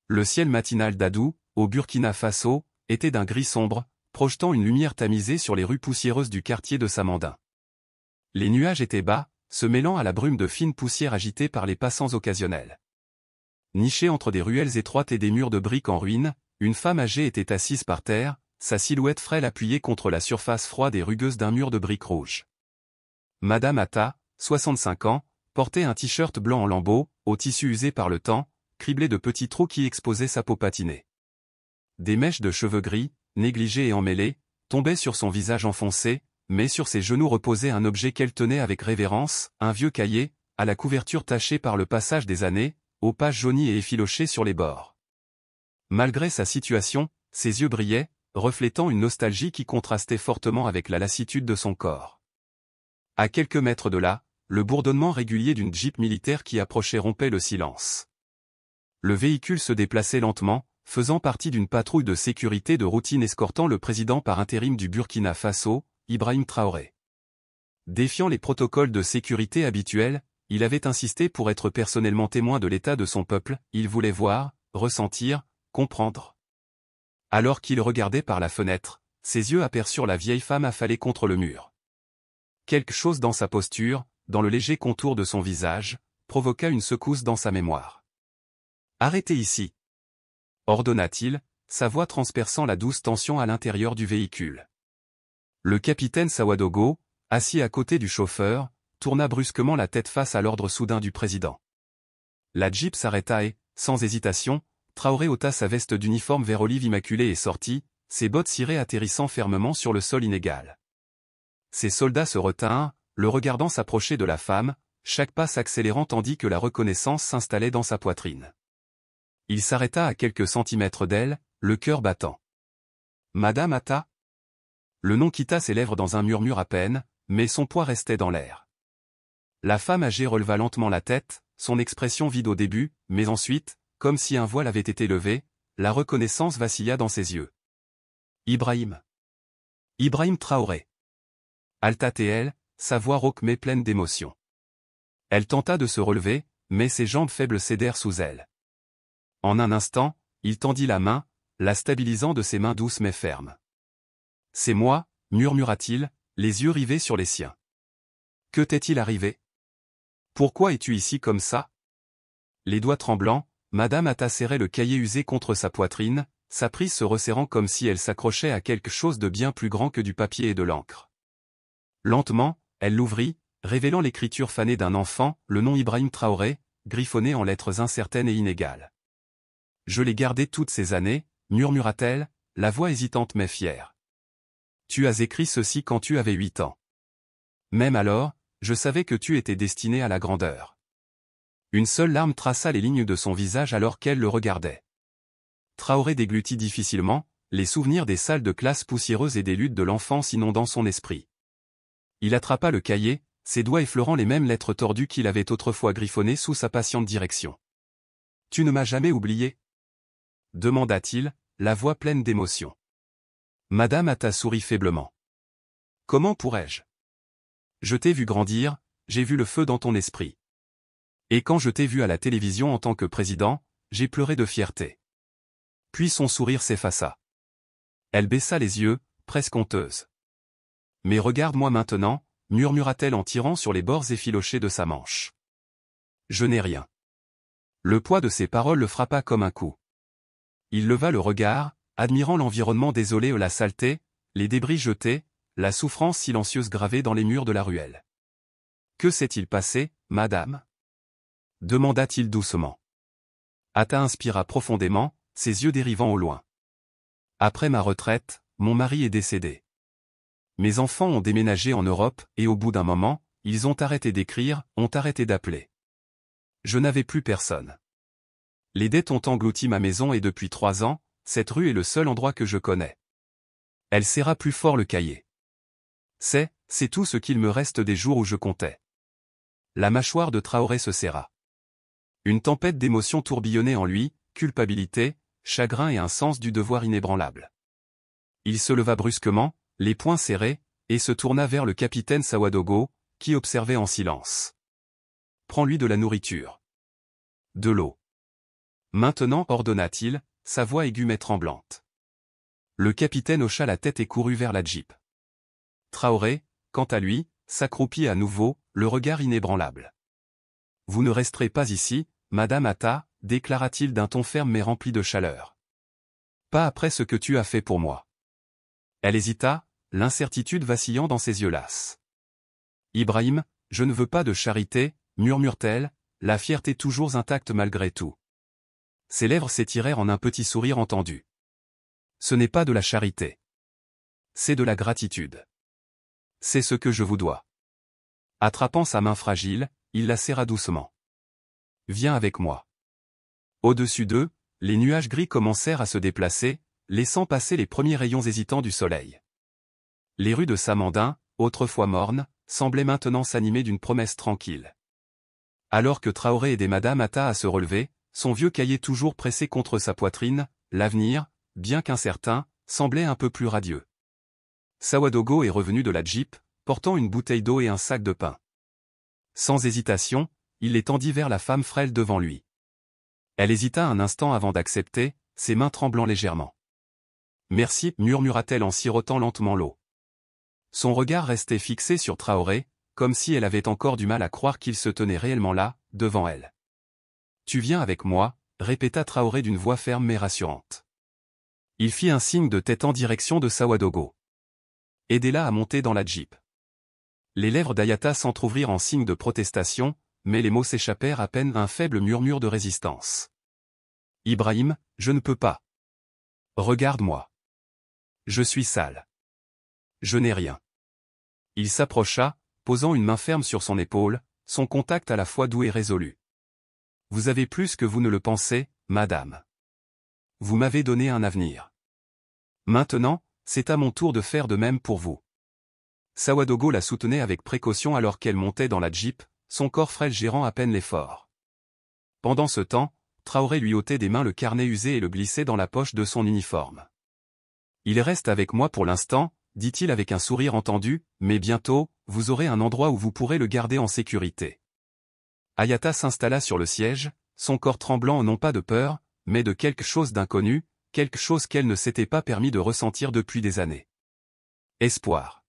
Le ciel matinal d'Adou, au Burkina Faso, était d'un gris sombre, projetant une lumière tamisée sur les rues poussiéreuses du quartier de Samandin. Les nuages étaient bas, se mêlant à la brume de fine poussière agitée par les passants occasionnels. Nichée entre des ruelles étroites et des murs de briques en ruine, une femme âgée était assise par terre, sa silhouette frêle appuyée contre la surface froide et rugueuse d'un mur de briques rouges. Madame Atta, 65 ans, portait un t-shirt blanc en lambeaux, au tissu usé par le temps, criblé de petits trous qui exposaient sa peau patinée. Des mèches de cheveux gris, négligées et emmêlées, tombaient sur son visage enfoncé, mais sur ses genoux reposait un objet qu'elle tenait avec révérence, un vieux cahier, à la couverture tachée par le passage des années, aux pages jaunies et effilochées sur les bords. Malgré sa situation, ses yeux brillaient, reflétant une nostalgie qui contrastait fortement avec la lassitude de son corps. À quelques mètres de là, le bourdonnement régulier d'une Jeep militaire qui approchait rompait le silence. Le véhicule se déplaçait lentement, faisant partie d'une patrouille de sécurité de routine escortant le président par intérim du Burkina Faso, Ibrahim Traoré. Défiant les protocoles de sécurité habituels, il avait insisté pour être personnellement témoin de l'état de son peuple, il voulait voir, ressentir, comprendre. Alors qu'il regardait par la fenêtre, ses yeux aperçurent la vieille femme affalée contre le mur. Quelque chose dans sa posture, dans le léger contour de son visage, provoqua une secousse dans sa mémoire. « Arrêtez ici !» ordonna-t-il, sa voix transperçant la douce tension à l'intérieur du véhicule. Le capitaine Sawadogo, assis à côté du chauffeur, tourna brusquement la tête face à l'ordre soudain du président. La Jeep s'arrêta et, sans hésitation, Traoré ôta sa veste d'uniforme vert olive immaculée et sortit, ses bottes cirées atterrissant fermement sur le sol inégal. Ses soldats se retinrent, le regardant s'approcher de la femme, chaque pas s'accélérant tandis que la reconnaissance s'installait dans sa poitrine. Il s'arrêta à quelques centimètres d'elle, le cœur battant. « Madame Atta ?» Le nom quitta ses lèvres dans un murmure à peine, mais son poids restait dans l'air. La femme âgée releva lentement la tête, son expression vide au début, mais ensuite, comme si un voile avait été levé, la reconnaissance vacilla dans ses yeux. « Ibrahim. Ibrahim Traoré. » Halta-t-elle, sa voix rauque mais pleine d'émotion. Elle tenta de se relever, mais ses jambes faibles cédèrent sous elle. En un instant, il tendit la main, la stabilisant de ses mains douces mais fermes. « C'est moi, » murmura-t-il, les yeux rivés sur les siens. « Que t'est-il arrivé? Pourquoi es-tu ici comme ça ?» Les doigts tremblants, Madame Atta serrait le cahier usé contre sa poitrine, sa prise se resserrant comme si elle s'accrochait à quelque chose de bien plus grand que du papier et de l'encre. Lentement, elle l'ouvrit, révélant l'écriture fanée d'un enfant, le nom Ibrahim Traoré, griffonné en lettres incertaines et inégales. « Je l'ai gardé toutes ces années, » murmura-t-elle, la voix hésitante mais fière. « Tu as écrit ceci quand tu avais 8 ans. Même alors, je savais que tu étais destiné à la grandeur. » Une seule larme traça les lignes de son visage alors qu'elle le regardait. Traoré déglutit difficilement, les souvenirs des salles de classe poussiéreuses et des luttes de l'enfance inondant son esprit. Il attrapa le cahier, ses doigts effleurant les mêmes lettres tordues qu'il avait autrefois griffonnées sous sa patiente direction. « Tu ne m'as jamais oublié ?» demanda-t-il, la voix pleine d'émotion. Madame Atta sourit faiblement. « Comment pourrais-je? Je t'ai vu grandir, j'ai vu le feu dans ton esprit. Et quand je t'ai vu à la télévision en tant que président, j'ai pleuré de fierté. » Puis son sourire s'effaça. Elle baissa les yeux, presque honteuse. « Mais regarde-moi maintenant, » murmura-t-elle en tirant sur les bords effilochés de sa manche. « Je n'ai rien. » Le poids de ses paroles le frappa comme un coup. Il leva le regard, admirant l'environnement désolé et la saleté, les débris jetés, la souffrance silencieuse gravée dans les murs de la ruelle. « Que s'est-il passé, madame ?» demanda-t-il doucement. Atta inspira profondément, ses yeux dérivant au loin. « Après ma retraite, mon mari est décédé. Mes enfants ont déménagé en Europe, et au bout d'un moment, ils ont arrêté d'écrire, ont arrêté d'appeler. Je n'avais plus personne. Les dettes ont englouti ma maison et depuis 3 ans, cette rue est le seul endroit que je connais. » Elle serra plus fort le cahier. « C'est tout ce qu'il me reste des jours où je comptais. » La mâchoire de Traoré se serra. Une tempête d'émotions tourbillonnait en lui, culpabilité, chagrin et un sens du devoir inébranlable. Il se leva brusquement, les poings serrés, et se tourna vers le capitaine Sawadogo, qui observait en silence. « Prends-lui de la nourriture. De l'eau. Maintenant, ordonna-t-il, sa voix aiguë mais tremblante. Le capitaine hocha la tête et courut vers la Jeep. Traoré, quant à lui, s'accroupit à nouveau, le regard inébranlable. « Vous ne resterez pas ici, Madame Atta, déclara-t-il d'un ton ferme mais rempli de chaleur. Pas après ce que tu as fait pour moi. Elle hésita, l'incertitude vacillant dans ses yeux lasses. Ibrahim, je ne veux pas de charité, murmure-t-elle, la fierté toujours intacte malgré tout. Ses lèvres s'étirèrent en un petit sourire entendu. Ce n'est pas de la charité. C'est de la gratitude. C'est ce que je vous dois. Attrapant sa main fragile, il la serra doucement. Viens avec moi. Au-dessus d'eux, les nuages gris commencèrent à se déplacer, laissant passer les premiers rayons hésitants du soleil. Les rues de Samandin, autrefois mornes, semblaient maintenant s'animer d'une promesse tranquille. Alors que Traoré aidait Madame Atta à se relever, son vieux cahier toujours pressé contre sa poitrine, l'avenir, bien qu'incertain, semblait un peu plus radieux. Sawadogo est revenu de la Jeep, portant une bouteille d'eau et un sac de pain. Sans hésitation, il les tendit vers la femme frêle devant lui. Elle hésita un instant avant d'accepter, ses mains tremblant légèrement. « Merci, murmura-t-elle en sirotant lentement l'eau. Son regard restait fixé sur Traoré, comme si elle avait encore du mal à croire qu'il se tenait réellement là, devant elle. « Tu viens avec moi, répéta Traoré d'une voix ferme mais rassurante. Il fit un signe de tête en direction de Sawadogo. Aidez-la à monter dans la Jeep. Les lèvres d'Ayata s'entr'ouvrirent en signe de protestation, mais les mots s'échappèrent à peine un faible murmure de résistance. Ibrahim, je ne peux pas. Regarde-moi. Je suis sale. Je n'ai rien. Il s'approcha, posant une main ferme sur son épaule, son contact à la fois doux et résolu. Vous avez plus que vous ne le pensez, madame. Vous m'avez donné un avenir. Maintenant, c'est à mon tour de faire de même pour vous. Sawadogo la soutenait avec précaution alors qu'elle montait dans la Jeep, son corps frêle gérant à peine l'effort. Pendant ce temps, Traoré lui ôtait des mains le carnet usé et le glissait dans la poche de son uniforme. Il reste avec moi pour l'instant, dit-il avec un sourire entendu, mais bientôt, vous aurez un endroit où vous pourrez le garder en sécurité. Ayata s'installa sur le siège, son corps tremblant non pas de peur, mais de quelque chose d'inconnu, quelque chose qu'elle ne s'était pas permis de ressentir depuis des années. Espoir.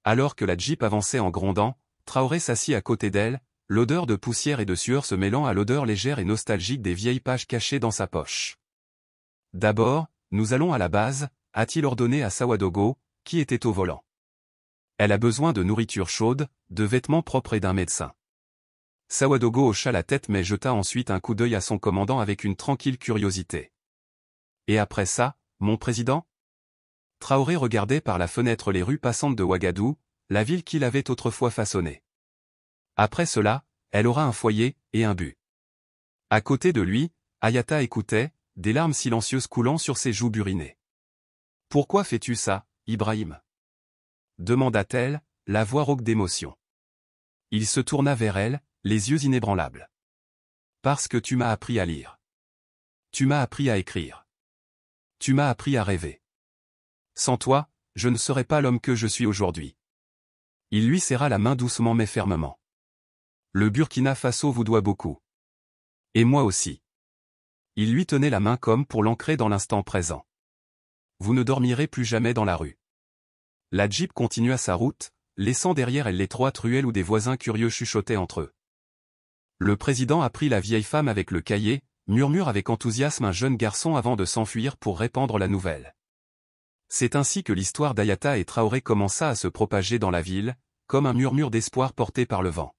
Alors que la Jeep avançait en grondant, Traoré s'assit à côté d'elle, l'odeur de poussière et de sueur se mêlant à l'odeur légère et nostalgique des vieilles pages cachées dans sa poche. D'abord, nous allons à la base, a-t-il ordonné à Sawadogo, qui était au volant. Elle a besoin de nourriture chaude, de vêtements propres et d'un médecin. Sawadogo hocha la tête mais jeta ensuite un coup d'œil à son commandant avec une tranquille curiosité. Et après ça, mon président ? Traoré regardait par la fenêtre les rues passantes de Ouagadougou, la ville qu'il avait autrefois façonnée. Après cela, elle aura un foyer, et un but. À côté de lui, Ayata écoutait, des larmes silencieuses coulant sur ses joues burinées. « Pourquoi fais-tu ça, Ibrahim » demanda-t-elle, la voix rauque d'émotion. Il se tourna vers elle, les yeux inébranlables. « Parce que tu m'as appris à lire. Tu m'as appris à écrire. Tu m'as appris à rêver. Sans toi, je ne serais pas l'homme que je suis aujourd'hui. » Il lui serra la main doucement mais fermement. « Le Burkina Faso vous doit beaucoup. Et moi aussi. » Il lui tenait la main comme pour l'ancrer dans l'instant présent. « Vous ne dormirez plus jamais dans la rue. » La Jeep continua sa route, laissant derrière elle l'étroite ruelle où des voisins curieux chuchotaient entre eux. Le président apprit la vieille femme avec le cahier, murmure avec enthousiasme un jeune garçon avant de s'enfuir pour répandre la nouvelle. C'est ainsi que l'histoire d'Ayata et Traoré commença à se propager dans la ville, comme un murmure d'espoir porté par le vent.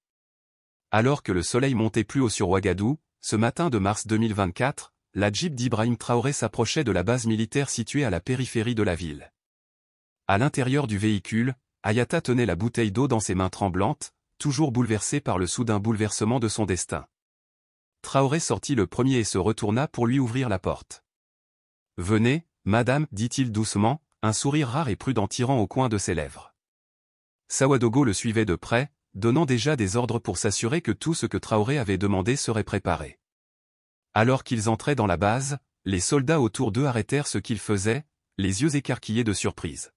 Alors que le soleil montait plus haut sur Ouagadougou, ce matin de mars 2024, la Jeep d'Ibrahim Traoré s'approchait de la base militaire située à la périphérie de la ville. À l'intérieur du véhicule, Ayata tenait la bouteille d'eau dans ses mains tremblantes, toujours bouleversée par le soudain bouleversement de son destin. Traoré sortit le premier et se retourna pour lui ouvrir la porte. « Venez, madame, dit-il doucement, un sourire rare et prudent tirant au coin de ses lèvres. Sawadogo le suivait de près, donnant déjà des ordres pour s'assurer que tout ce que Traoré avait demandé serait préparé. Alors qu'ils entraient dans la base, les soldats autour d'eux arrêtèrent ce qu'ils faisaient, les yeux écarquillés de surprise.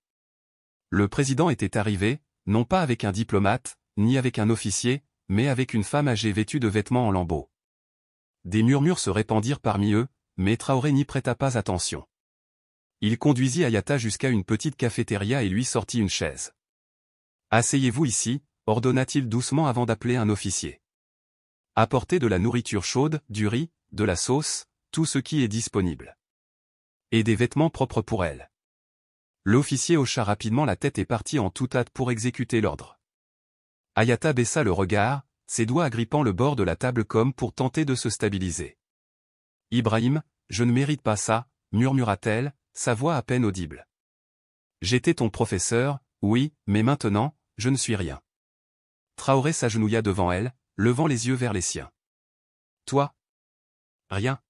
Le président était arrivé, non pas avec un diplomate, ni avec un officier, mais avec une femme âgée vêtue de vêtements en lambeaux. des murmures se répandirent parmi eux, mais Traoré n'y prêta pas attention. Il conduisit Ayata jusqu'à une petite cafétéria et lui sortit une chaise. « Asseyez-vous ici », ordonna-t-il doucement avant d'appeler un officier. « Apportez de la nourriture chaude, du riz, de la sauce, tout ce qui est disponible. Et des vêtements propres pour elle. » L'officier hocha rapidement la tête et partit en toute hâte pour exécuter l'ordre. Ayata baissa le regard, ses doigts agrippant le bord de la table comme pour tenter de se stabiliser. « Ibrahim, je ne mérite pas ça, » murmura-t-elle, sa voix à peine audible. « J'étais ton professeur, oui, mais maintenant, je ne suis rien. » Traoré s'agenouilla devant elle, levant les yeux vers les siens. « Toi ? Rien. »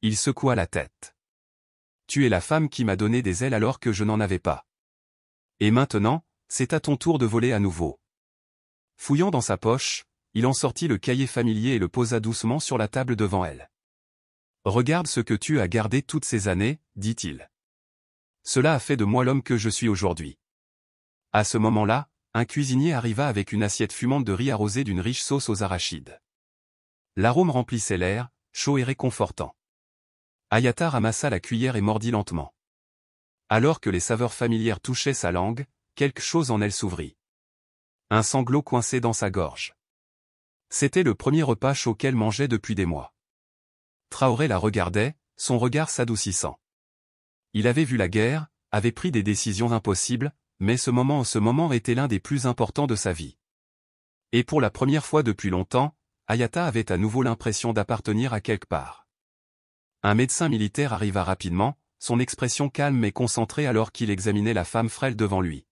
Il secoua la tête. « Tu es la femme qui m'a donné des ailes alors que je n'en avais pas. Et maintenant, c'est à ton tour de voler à nouveau. » Fouillant dans sa poche, il en sortit le cahier familier et le posa doucement sur la table devant elle. « Regarde ce que tu as gardé toutes ces années, dit-il. Cela a fait de moi l'homme que je suis aujourd'hui. » À ce moment-là, un cuisinier arriva avec une assiette fumante de riz arrosée d'une riche sauce aux arachides. L'arôme remplissait l'air, chaud et réconfortant. Ayata ramassa la cuillère et mordit lentement. Alors que les saveurs familières touchaient sa langue, quelque chose en elle s'ouvrit. Un sanglot coincé dans sa gorge. C'était le premier repas chaud qu'elle mangeait depuis des mois. Traoré la regardait, son regard s'adoucissant. Il avait vu la guerre, avait pris des décisions impossibles, mais ce moment était l'un des plus importants de sa vie. Et pour la première fois depuis longtemps, Ayata avait à nouveau l'impression d'appartenir à quelque part. Un médecin militaire arriva rapidement, son expression calme mais concentrée alors qu'il examinait la femme frêle devant lui.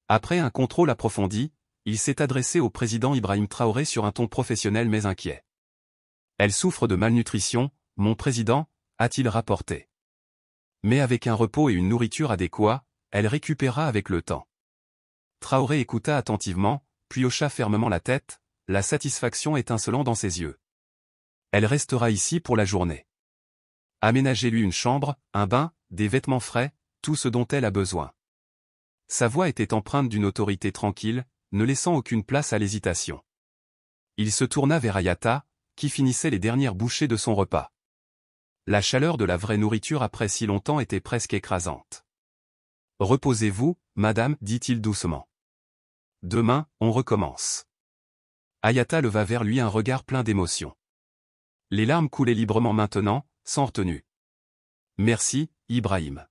Après un contrôle approfondi, il s'est adressé au président Ibrahim Traoré sur un ton professionnel mais inquiet. « Elle souffre de malnutrition, mon président, a-t-il rapporté. Mais avec un repos et une nourriture adéquats, elle récupérera avec le temps. » Traoré écouta attentivement, puis hocha fermement la tête, la satisfaction étincelant dans ses yeux. « Elle restera ici pour la journée. Aménagez-lui une chambre, un bain, des vêtements frais, tout ce dont elle a besoin. » Sa voix était empreinte d'une autorité tranquille, ne laissant aucune place à l'hésitation. Il se tourna vers Ayata, qui finissait les dernières bouchées de son repas. La chaleur de la vraie nourriture après si longtemps était presque écrasante. « Reposez-vous, madame, dit-il doucement. Demain, on recommence. » Ayata leva vers lui un regard plein d'émotion. Les larmes coulaient librement maintenant, sans retenue. « Merci, Ibrahim.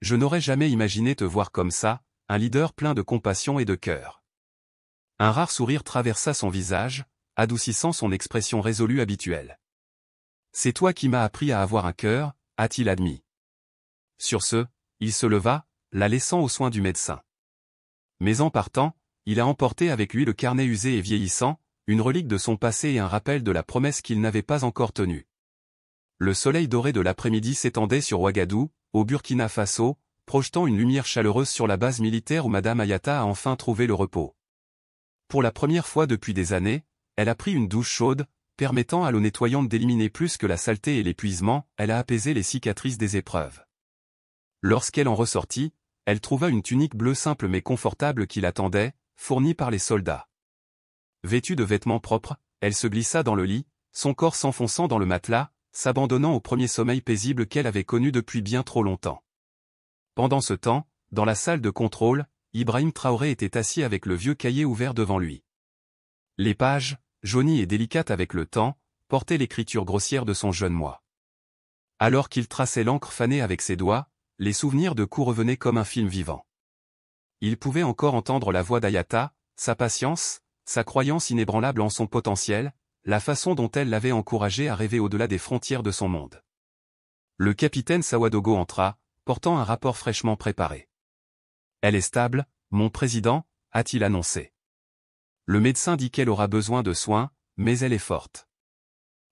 Je n'aurais jamais imaginé te voir comme ça, un leader plein de compassion et de cœur. » Un rare sourire traversa son visage, adoucissant son expression résolue habituelle. « C'est toi qui m'as appris à avoir un cœur, a-t-il admis. » Sur ce, il se leva, la laissant aux soins du médecin. Mais en partant, il a emporté avec lui le carnet usé et vieillissant, une relique de son passé et un rappel de la promesse qu'il n'avait pas encore tenue. Le soleil doré de l'après-midi s'étendait sur Ouagadougou, au Burkina Faso, projetant une lumière chaleureuse sur la base militaire où Madame Ayata a enfin trouvé le repos. Pour la première fois depuis des années, elle a pris une douche chaude, permettant à l'eau nettoyante d'éliminer plus que la saleté et l'épuisement, elle a apaisé les cicatrices des épreuves. Lorsqu'elle en ressortit, elle trouva une tunique bleue simple mais confortable qui l'attendait, fournie par les soldats. Vêtue de vêtements propres, elle se glissa dans le lit, son corps s'enfonçant dans le matelas, s'abandonnant au premier sommeil paisible qu'elle avait connu depuis bien trop longtemps. Pendant ce temps, dans la salle de contrôle, Ibrahim Traoré était assis avec le vieux cahier ouvert devant lui. Les pages, jaunies et délicates avec le temps, portaient l'écriture grossière de son jeune moi. Alors qu'il traçait l'encre fanée avec ses doigts, les souvenirs de coups revenaient comme un film vivant. Il pouvait encore entendre la voix d'Ayata, sa patience, sa croyance inébranlable en son potentiel, la façon dont elle l'avait encouragé à rêver au-delà des frontières de son monde. Le capitaine Sawadogo entra, portant un rapport fraîchement préparé. « Elle est stable, mon président, a-t-il annoncé. Le médecin dit qu'elle aura besoin de soins, mais elle est forte.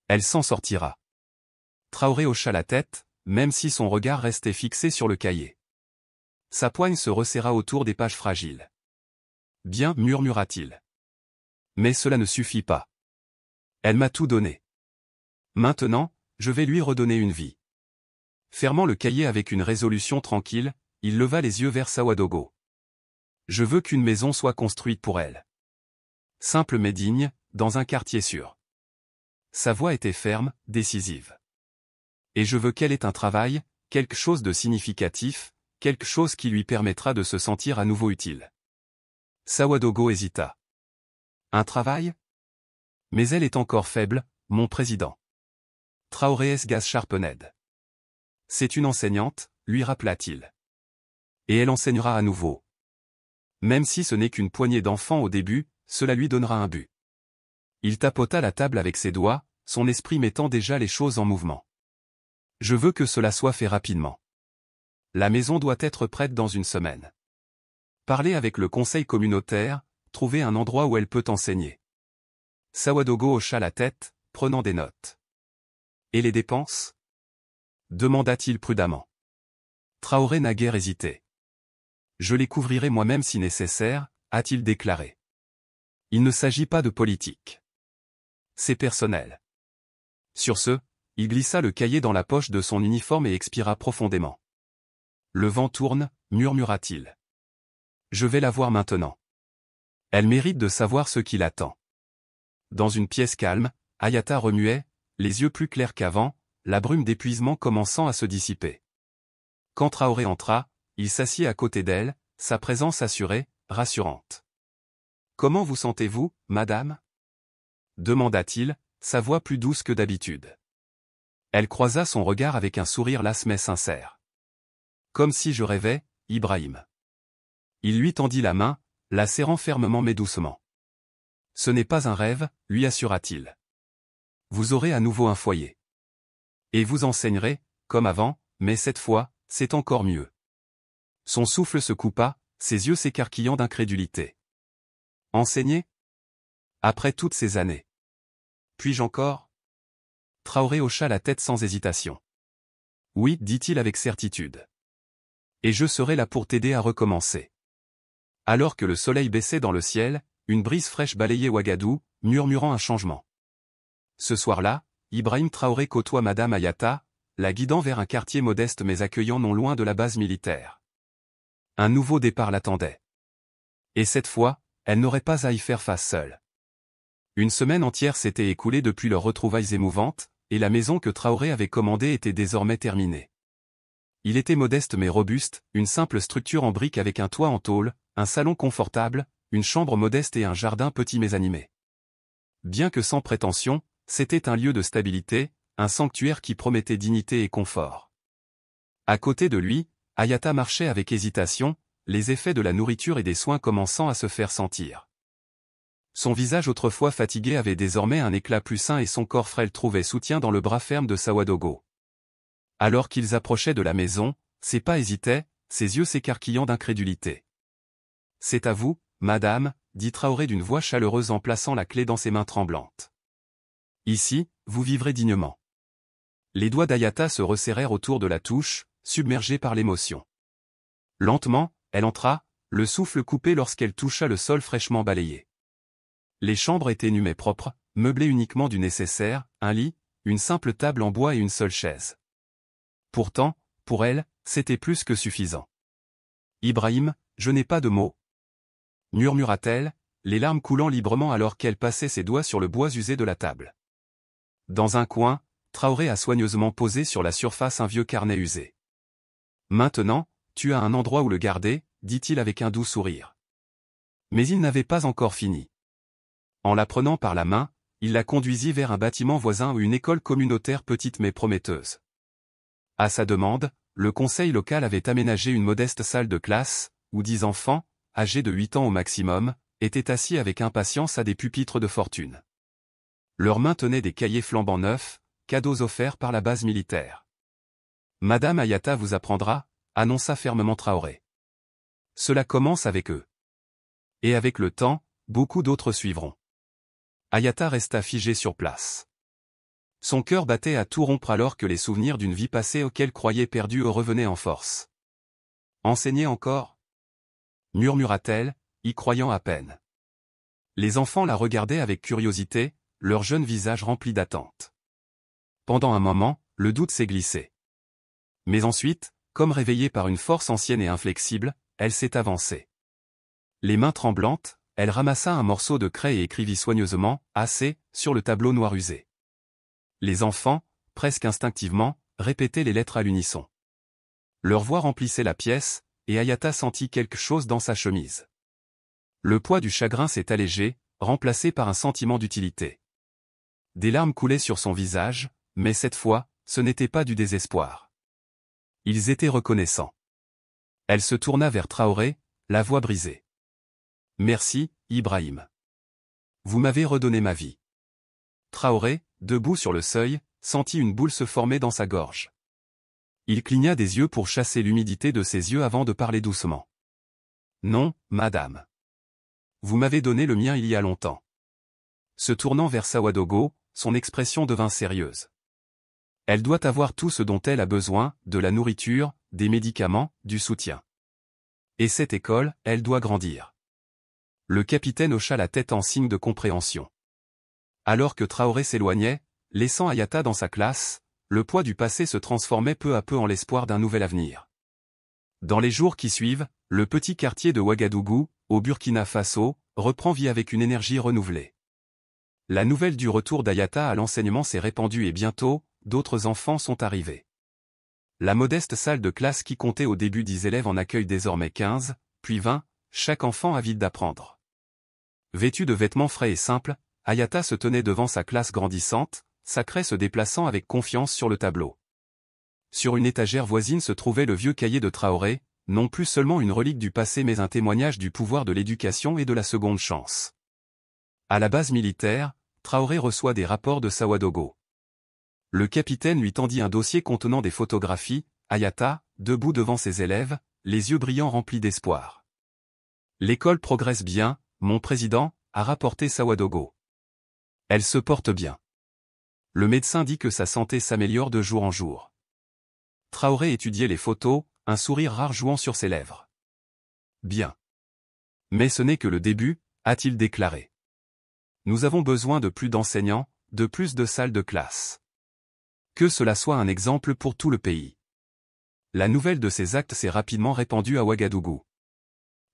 Elle s'en sortira. » Traoré hocha la tête, même si son regard restait fixé sur le cahier. Sa poigne se resserra autour des pages fragiles. « Bien, murmura-t-il. Mais cela ne suffit pas. Elle m'a tout donné. Maintenant, je vais lui redonner une vie. » Fermant le cahier avec une résolution tranquille, il leva les yeux vers Sawadogo. « Je veux qu'une maison soit construite pour elle. Simple mais digne, dans un quartier sûr. sa voix était ferme, décisive. Et je veux qu'elle ait un travail, quelque chose de significatif, quelque chose qui lui permettra de se sentir à nouveau utile. Sawadogo hésita. Un travail? Mais elle est encore faible, mon président. Traoré Gaz Sharpened. C'est une enseignante, lui rappela-t-il. Et elle enseignera à nouveau. Même si ce n'est qu'une poignée d'enfants au début, cela lui donnera un but. Il tapota la table avec ses doigts, son esprit mettant déjà les choses en mouvement. Je veux que cela soit fait rapidement. La maison doit être prête dans une semaine. Parlez avec le conseil communautaire, trouvez un endroit où elle peut enseigner. Sawadogo hocha la tête, prenant des notes. Et les dépenses? Demanda-t-il prudemment. Traoré n'a guère hésité. Je les couvrirai moi-même si nécessaire, a-t-il déclaré. Il ne s'agit pas de politique. C'est personnel. Sur ce, il glissa le cahier dans la poche de son uniforme et expira profondément. Le vent tourne, murmura-t-il. Je vais la voir maintenant. Elle mérite de savoir ce qui l'attend. Dans une pièce calme, Ayata remuait, les yeux plus clairs qu'avant, la brume d'épuisement commençant à se dissiper. Quand Traoré entra, il s'assit à côté d'elle, sa présence assurée, rassurante. « Comment vous sentez-vous, madame » demanda-t-il, sa voix plus douce que d'habitude. Elle croisa son regard avec un sourire las mais sincère. « Comme si je rêvais, Ibrahim. » Il lui tendit la main, la serrant fermement mais doucement. « Ce n'est pas un rêve, lui assura-t-il. Vous aurez à nouveau un foyer. Et vous enseignerez, comme avant, mais cette fois, c'est encore mieux. » Son souffle se coupa, ses yeux s'écarquillant d'incrédulité. « Enseigner ? Après toutes ces années. Puis-je encore ?» Traoré hocha la tête sans hésitation. « Oui, dit-il avec certitude. Et je serai là pour t'aider à recommencer. » Alors que le soleil baissait dans le ciel, une brise fraîche balayait Ouagadougou, murmurant un changement. Ce soir-là, Ibrahim Traoré côtoie Madame Ayata, la guidant vers un quartier modeste mais accueillant non loin de la base militaire. Un nouveau départ l'attendait. Et cette fois, elle n'aurait pas à y faire face seule. Une semaine entière s'était écoulée depuis leurs retrouvailles émouvantes, et la maison que Traoré avait commandée était désormais terminée. Il était modeste mais robuste, une simple structure en briques avec un toit en tôle, un salon confortable, une chambre modeste et un jardin petit mais animé. Bien que sans prétention, c'était un lieu de stabilité, un sanctuaire qui promettait dignité et confort. À côté de lui, Ayata marchait avec hésitation, les effets de la nourriture et des soins commençant à se faire sentir. Son visage autrefois fatigué avait désormais un éclat plus sain et son corps frêle trouvait soutien dans le bras ferme de Sawadogo. Alors qu'ils approchaient de la maison, ses pas hésitaient, ses yeux s'écarquillant d'incrédulité. « C'est à vous, madame, » dit Traoré d'une voix chaleureuse en plaçant la clé dans ses mains tremblantes. « Ici, vous vivrez dignement. » Les doigts d'Ayata se resserrèrent autour de la touche, submergée par l'émotion. Lentement, elle entra, le souffle coupé lorsqu'elle toucha le sol fraîchement balayé. Les chambres étaient nues mais propres, meublées uniquement du nécessaire, un lit, une simple table en bois et une seule chaise. Pourtant, pour elle, c'était plus que suffisant. « Ibrahim, je n'ai pas de mots. » murmura-t-elle, les larmes coulant librement alors qu'elle passait ses doigts sur le bois usé de la table. Dans un coin, Traoré a soigneusement posé sur la surface un vieux carnet usé. « Maintenant, tu as un endroit où le garder, » dit-il avec un doux sourire. Mais il n'avait pas encore fini. En la prenant par la main, il la conduisit vers un bâtiment voisin ou une école communautaire petite mais prometteuse. À sa demande, le conseil local avait aménagé une modeste salle de classe, où 10 enfants, âgés de 8 ans au maximum, étaient assis avec impatience à des pupitres de fortune. Leurs mains tenaient des cahiers flambant neufs, cadeaux offerts par la base militaire. « Madame Ayata vous apprendra », annonça fermement Traoré. « Cela commence avec eux. Et avec le temps, beaucoup d'autres suivront. » Ayata resta figée sur place. Son cœur battait à tout rompre alors que les souvenirs d'une vie passée auquel croyait perdue revenaient en force. « Enseigner encore » murmura-t-elle, y croyant à peine. Les enfants la regardaient avec curiosité, leurs jeunes visages remplis d'attente. Pendant un moment, le doute s'est glissé. Mais ensuite, comme réveillée par une force ancienne et inflexible, elle s'est avancée. Les mains tremblantes, elle ramassa un morceau de craie et écrivit soigneusement « AC » sur le tableau noir usé. Les enfants, presque instinctivement, répétaient les lettres à l'unisson. Leur voix remplissait la pièce, et Ayata sentit quelque chose dans sa chemise. Le poids du chagrin s'est allégé, remplacé par un sentiment d'utilité. Des larmes coulaient sur son visage, mais cette fois, ce n'était pas du désespoir. Ils étaient reconnaissants. Elle se tourna vers Traoré, la voix brisée. « Merci, Ibrahim. Vous m'avez redonné ma vie. » Traoré, debout sur le seuil, sentit une boule se former dans sa gorge. Il cligna des yeux pour chasser l'humidité de ses yeux avant de parler doucement. « Non, madame. Vous m'avez donné le mien il y a longtemps. » Se tournant vers Sawadogo, son expression devint sérieuse. Elle doit avoir tout ce dont elle a besoin, de la nourriture, des médicaments, du soutien. Et cette école, elle doit grandir. Le capitaine hocha la tête en signe de compréhension. Alors que Traoré s'éloignait, laissant Ayata dans sa classe, le poids du passé se transformait peu à peu en l'espoir d'un nouvel avenir. Dans les jours qui suivent, le petit quartier de Ouagadougou, au Burkina Faso, reprend vie avec une énergie renouvelée. La nouvelle du retour d'Ayata à l'enseignement s'est répandue et bientôt, d'autres enfants sont arrivés. La modeste salle de classe qui comptait au début 10 élèves en accueille désormais 15, puis 20, chaque enfant avide d'apprendre. Vêtu de vêtements frais et simples, Ayata se tenait devant sa classe grandissante, sa craie se déplaçant avec confiance sur le tableau. Sur une étagère voisine se trouvait le vieux cahier de Traoré, non plus seulement une relique du passé mais un témoignage du pouvoir de l'éducation et de la seconde chance. À la base militaire, Traoré reçoit des rapports de Sawadogo. Le capitaine lui tendit un dossier contenant des photographies, Ayata, debout devant ses élèves, les yeux brillants remplis d'espoir. « L'école progresse bien, mon président, a rapporté Sawadogo. Elle se porte bien. Le médecin dit que sa santé s'améliore de jour en jour. » Traoré étudiait les photos, un sourire rare jouant sur ses lèvres. « Bien. Mais ce n'est que le début, a-t-il déclaré. Nous avons besoin de plus d'enseignants, de plus de salles de classe. Que cela soit un exemple pour tout le pays. » La nouvelle de ces actes s'est rapidement répandue à Ouagadougou.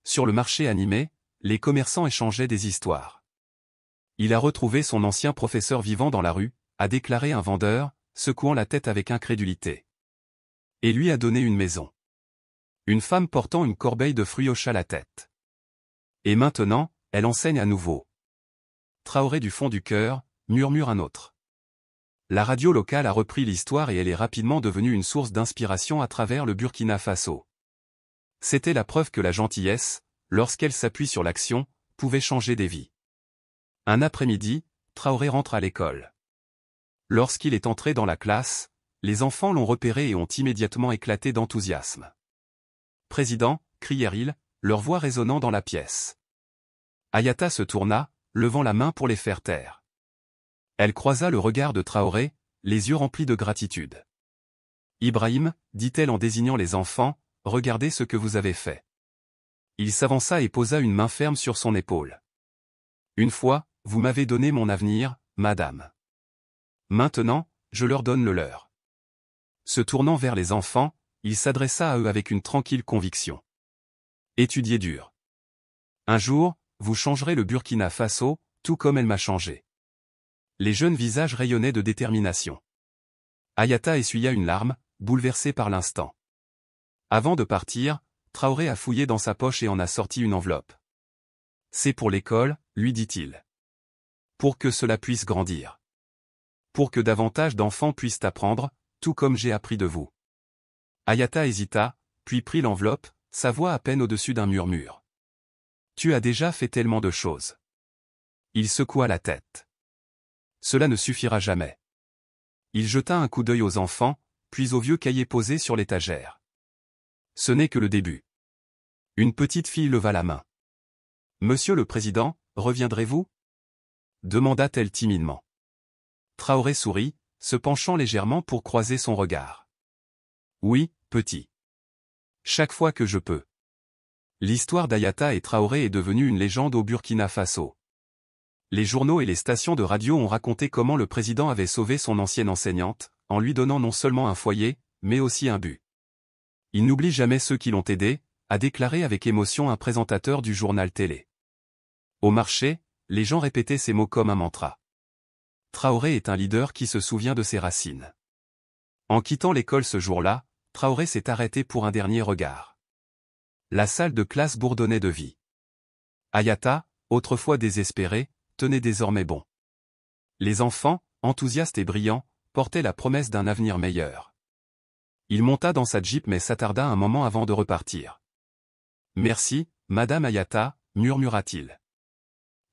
Sur le marché animé, les commerçants échangeaient des histoires. « Il a retrouvé son ancien professeur vivant dans la rue », a déclaré un vendeur, secouant la tête avec incrédulité. « Et lui a donné une maison. » Une femme portant une corbeille de fruits hocha la tête. « Et maintenant, elle enseigne à nouveau. » Traoré du fond du cœur, murmure un autre. La radio locale a repris l'histoire et elle est rapidement devenue une source d'inspiration à travers le Burkina Faso. C'était la preuve que la gentillesse, lorsqu'elle s'appuie sur l'action, pouvait changer des vies. Un après-midi, Traoré rentre à l'école. Lorsqu'il est entré dans la classe, les enfants l'ont repéré et ont immédiatement éclaté d'enthousiasme. « Président » crièrent-ils, leur voix résonnant dans la pièce. Ayata se tourna, levant la main pour les faire taire. Elle croisa le regard de Traoré, les yeux remplis de gratitude. « Ibrahim » dit-elle en désignant les enfants, « regardez ce que vous avez fait. » Il s'avança et posa une main ferme sur son épaule. « Une fois, vous m'avez donné mon avenir, madame. Maintenant, je leur donne le leur. » Se tournant vers les enfants, il s'adressa à eux avec une tranquille conviction. « Étudiez dur. Un jour, vous changerez le Burkina Faso, tout comme elle m'a changé. » Les jeunes visages rayonnaient de détermination. Ayata essuya une larme, bouleversée par l'instant. Avant de partir, Traoré a fouillé dans sa poche et en a sorti une enveloppe. « C'est pour l'école, » lui dit-il. « Pour que cela puisse grandir. Pour que davantage d'enfants puissent apprendre, tout comme j'ai appris de vous. » Ayata hésita, puis prit l'enveloppe, sa voix à peine au-dessus d'un murmure. « Tu as déjà fait tellement de choses. » Il secoua la tête. « Cela ne suffira jamais. » Il jeta un coup d'œil aux enfants, puis au vieux cahier posé sur l'étagère. « Ce n'est que le début. » Une petite fille leva la main. « Monsieur le Président, reviendrez-vous » demanda-t-elle timidement. Traoré sourit, se penchant légèrement pour croiser son regard. « Oui, petit. Chaque fois que je peux. » L'histoire d'Ayata et Traoré est devenue une légende au Burkina Faso. Les journaux et les stations de radio ont raconté comment le président avait sauvé son ancienne enseignante, en lui donnant non seulement un foyer, mais aussi un but. « Il n'oublie jamais ceux qui l'ont aidé », a déclaré avec émotion un présentateur du journal télé. Au marché, les gens répétaient ces mots comme un mantra. Traoré est un leader qui se souvient de ses racines. En quittant l'école ce jour-là, Traoré s'est arrêté pour un dernier regard. La salle de classe bourdonnait de vie. Hayata, autrefois désespéré, tenait désormais bon. Les enfants, enthousiastes et brillants, portaient la promesse d'un avenir meilleur. Il monta dans sa Jeep mais s'attarda un moment avant de repartir. « Merci, Madame Hayata » murmura-t-il.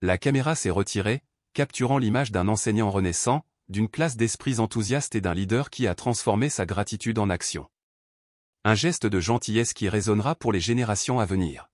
La caméra s'est retirée, capturant l'image d'un enseignant renaissant, d'une classe d'esprits enthousiastes et d'un leader qui a transformé sa gratitude en action. Un geste de gentillesse qui résonnera pour les générations à venir.